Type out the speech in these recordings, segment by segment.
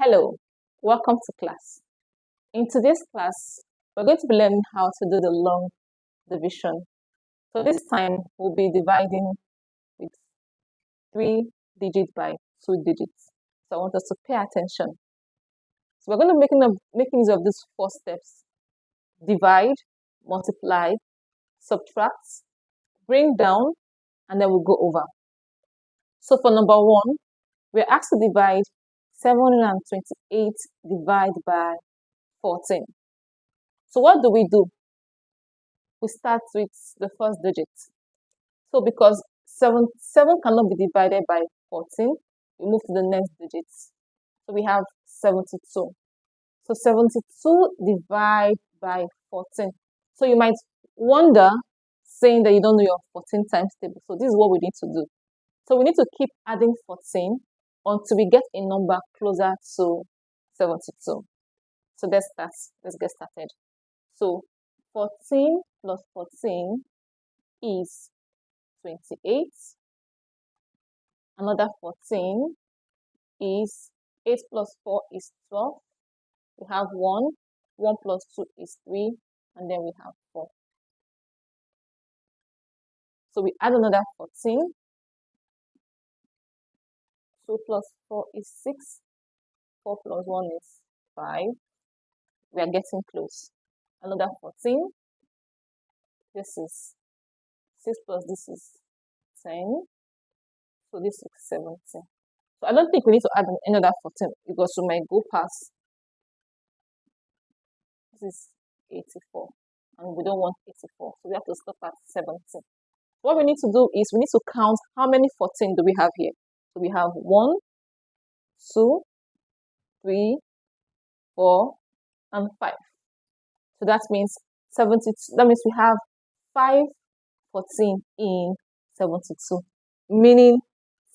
Hello, welcome to class. In today's class, we're going to be learning how to do the long division. So this time, we'll be dividing with 3 digits by 2 digits. So I want us to pay attention. So we're going to make use of these 4 steps: divide, multiply, subtract, bring down, and then we'll go over. So for number 1, we're asked to divide 728 divided by 14. So what do? We start with the first digit. So because 7 cannot be divided by 14, we move to the next digit. So we have 72. So 72 divided by 14. So you might wonder, saying that you don't know your 14 times table. So this is what we need to do. So we need to keep adding 14 until we get a number closer to 72. So let's get started. So 14 plus 14 is 28. Another 14 is 8 plus 4 is 12. We have 1. 1 plus 2 is 3. And then we have 4. So we add another 14. 2 plus 4 is 6. 4 plus 1 is 5. We are getting close. Another 14. This is 6 plus this is 10. So this is 17. So I don't think we need to add another 14 because we might go past. This is 84. And we don't want 84. So we have to stop at 17. What we need to do is we need to count how many 14 do we have here. So we have 1, 2, 3, 4, and 5. So that means 72. That means we have 5 14 in 72. Meaning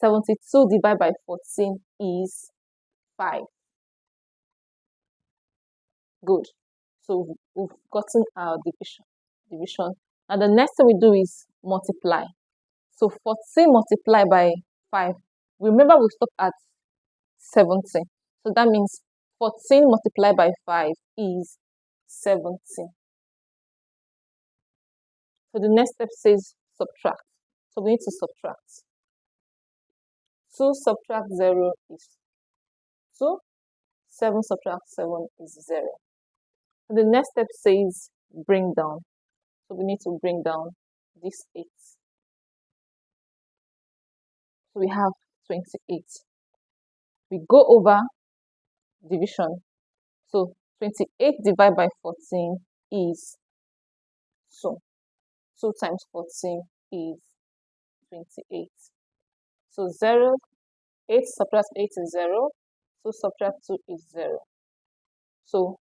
72 divided by 14 is 5. Good. So we've gotten our division. And the next thing we do is multiply. So 14 multiplied by 5. Remember we stopped at 17. So that means 14 multiplied by 5 is 17. So the next step says subtract. So we need to subtract. 2 subtract 0 is 2. 7 subtract 7 is 0. And the next step says bring down. So we need to bring down this 8. So we have 28. We go over division. So 28 divided by 14 is 2. 2 times 14 is 28. So 0, 8 subtract 8 is 0. 2 subtract 2 is 0. So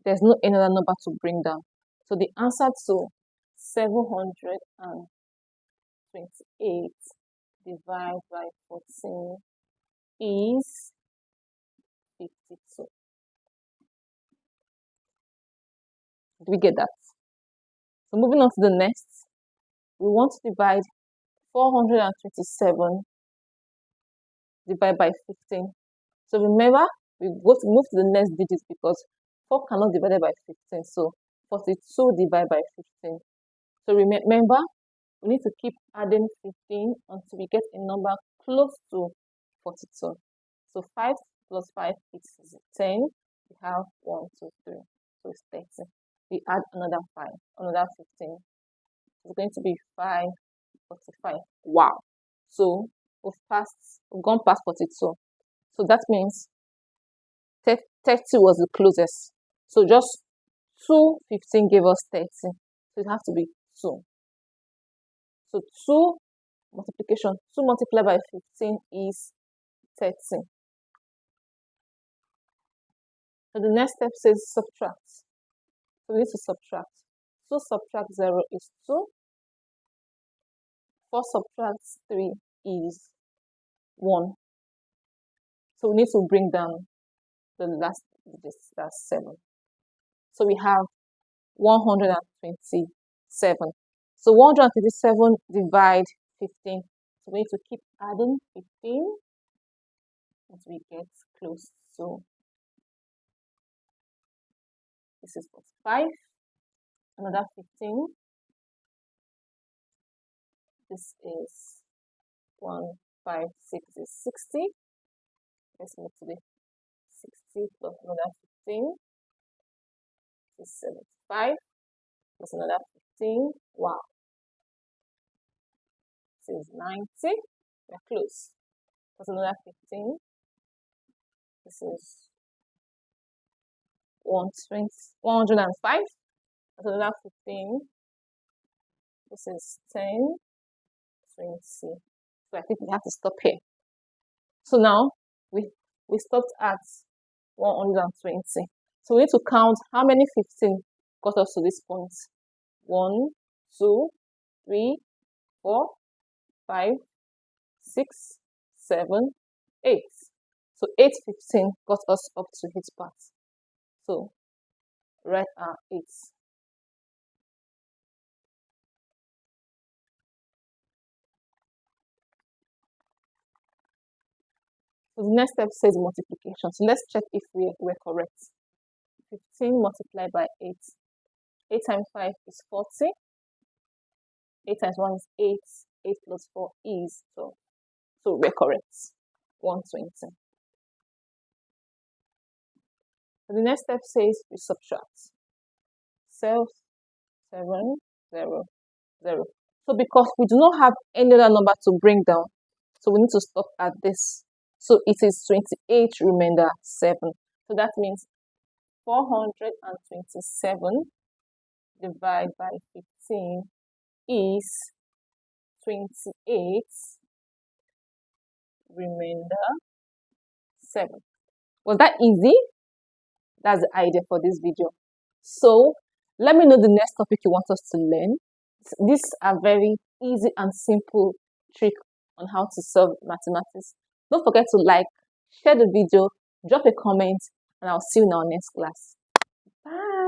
there's no another number to bring down. So the answer to 728 divided by 14 is 52. Did we get that? So moving on to the next, we want to divide 427 divided by 15. So remember, we go to move to the next digit because 4 cannot be divided by 15. So 42 divided by 15. So remember, we need to keep adding 15 until we get a number close to 42. So 5 plus 5 is 10. We have 1, 2, 3. So it's 30. We add another 5, another 15. It's going to be 5, 45. Wow. So we've gone past 42. So that means 30 was the closest. So just 2 15 gave us 30. So it has to be 2. So 2 multiplication, 2 multiplied by 15 is 30. So the next step says subtract. So we need to subtract. 2 subtract 0 is 2. 4 subtract 3 is 1. So we need to bring down the last digit, that's 7. So we have 127. So 127 divide 15. So we need to keep adding 15 until we get close to This is 45. Another 15. This is 1, 5, 6 is 60. Let's move to the 60 plus another 15. This is 75 plus another 15. Wow. This is 90. We're close. Plus another 15. This is 105. Plus another 15. This is 10, 20. So I think we have to stop here. So now we stopped at 120. So we need to count how many 15 got us to this point. 1, 2, 3, 4, 5, 6, 7, 8. So 8 15 got us up to his part. So write our 8. So the next step says multiplication. So let's check if we're correct. 15 multiplied by 8. 8 times 5 is 40. 8 times 1 is 8. 8 plus 4 is 12. So we're correct. 120. So the next step says we subtract. 7, 0, 0. So because we do not have any other number to bring down, so we need to stop at this. So it is 28 remainder 7. So that means 427 divided by 15 is 28 remainder 7. Was that easy? That's the idea for this video. So let me know the next topic you want us to learn. These are very easy and simple trick on how to solve mathematics. Don't forget to like, share the video, drop a comment, and I'll see you in our next class. Bye.